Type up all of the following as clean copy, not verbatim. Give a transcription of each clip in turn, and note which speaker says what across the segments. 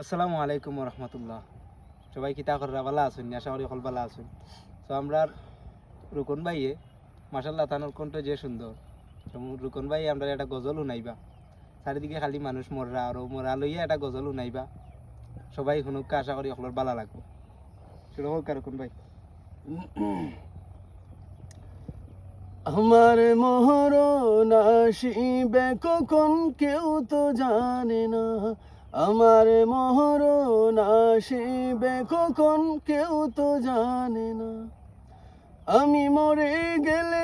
Speaker 1: আসসালামু আলাইকুম রহমতুল্লাহ। সবাই কিতা করা ভালো আছেন? আশা করি সকল ভালো আছেন। তো আমরা রুকন ভাইয়ে মাসাল্লাহ তানোর কণ্ঠ যে সুন্দর। তো রুকন ভাই আমরা একটা গজল উনাইবা, চারিদিকে খালি মানুষ মররা আর মরা লইয়া একটা গজল উনাইবা, সবাই শুনুক, আশা করি সকলের ভালো লাগবে। শুরু হোক রুকন ভাই।
Speaker 2: আমার মরণ আসিবে কখন কেউ তো জানে না। আমার মরণ আসিবে কখন কেউ তো জানে না। আমি মরে গেলে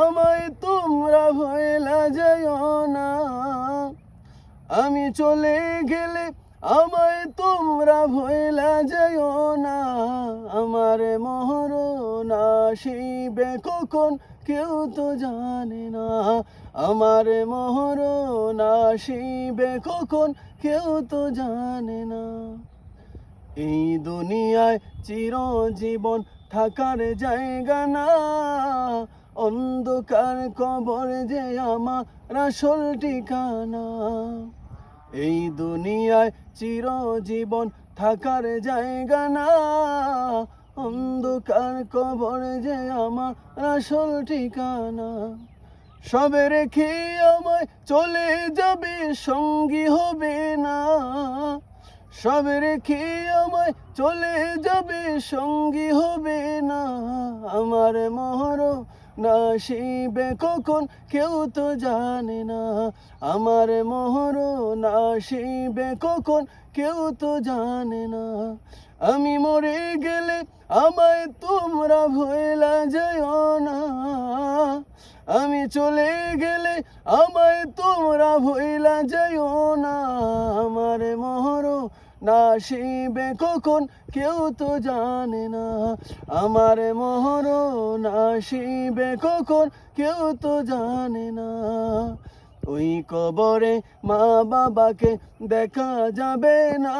Speaker 2: আমায় তোমরা ভয়লা যাইও না। আমি চলে গেলে আমায় তোমরা ভয়লা যাইও না। আমার মরণ আসিবে কখন কেউ তো জানে না। আমার মরণ আসিবে কখন কেউ তো জানে না। এই দুনিয়ায় চিরজীবন থাকার জায়গা না। অন্ধকার কবর যে আমার আসল ঠিকানা। এই দুনিয়ায় চিরজীবন থাকার জায়গা না। অন্ধকার কবর যে আমার আসল ঠিকানা। সবে রেখে আমায় চলে যাবে, সঙ্গী হবে না। সবে রেখে আমায় চলে যাবে, সঙ্গী হবে না। আমার মরণ আসিবে কখন কেউ তো জানে না। আমার মরণ আসিবে কখন কেউ তো জানে না। আমি মরে গেলে আমায় তোমরা ভুলা যাইও না। আমি চলে গেলে আমায় তোমরা ভুলা যাইও না। আমার মরণ আসিবে কখন কেউ তো জানে না। আমার মরণ আসিবে কখন কেউ তো জানে না। ওই কবরে মা বাবাকে দেখা যাবে না।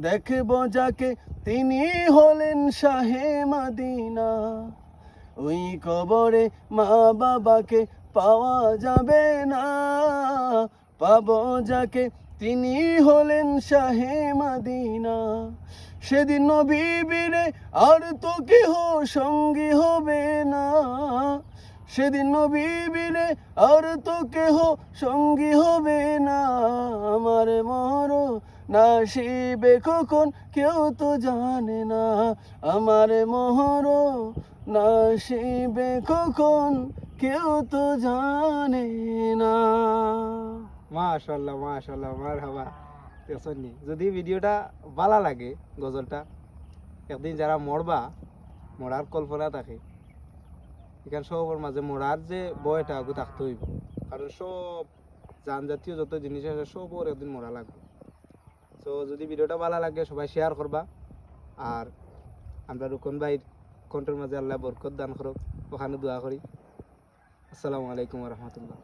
Speaker 2: দেখব যাকে তিনি হলেন শাহে মদিনা। ওই কবরে মা বাবাকে পাওয়া যাবে না। পাবো যাকে তিনি হলেন শাহে মদিনা। সেদিন নবীরে আর তো কেহ সঙ্গী হবে না। সেদিন নবীরে আর তো কেহ সঙ্গী হবে না। আমার মরণ আসিবে কখন কেউ তো জানে না। আমার মরণ আসিবে কখন কেউ তো জানে না।
Speaker 1: মাশাআল্লাহ মাশাআল্লাহ, মারহাবা। দেখছনি, যদি ভিডিওটা ভালো লাগে, গজলটা একদিন যারা মরবা, মরার কল্পনা থাকে, এখানে সবার মাঝে মরার যে বয়টা আগে থাকতে হইব। কারণ সব জাতীয় যত জিনিস আছে সবর একদিন মরা লাগবে। তো যদি ভিডিওটা ভালো লাগে সবাই শেয়ার করবা। আর আমরা রুকন ভাইয়ের কণ্ঠের মাঝে আল্লাহ বরকত দান করুক, ওখানে দোয়া করি। আসসালামু আলাইকুম রহমতুল্লাহ।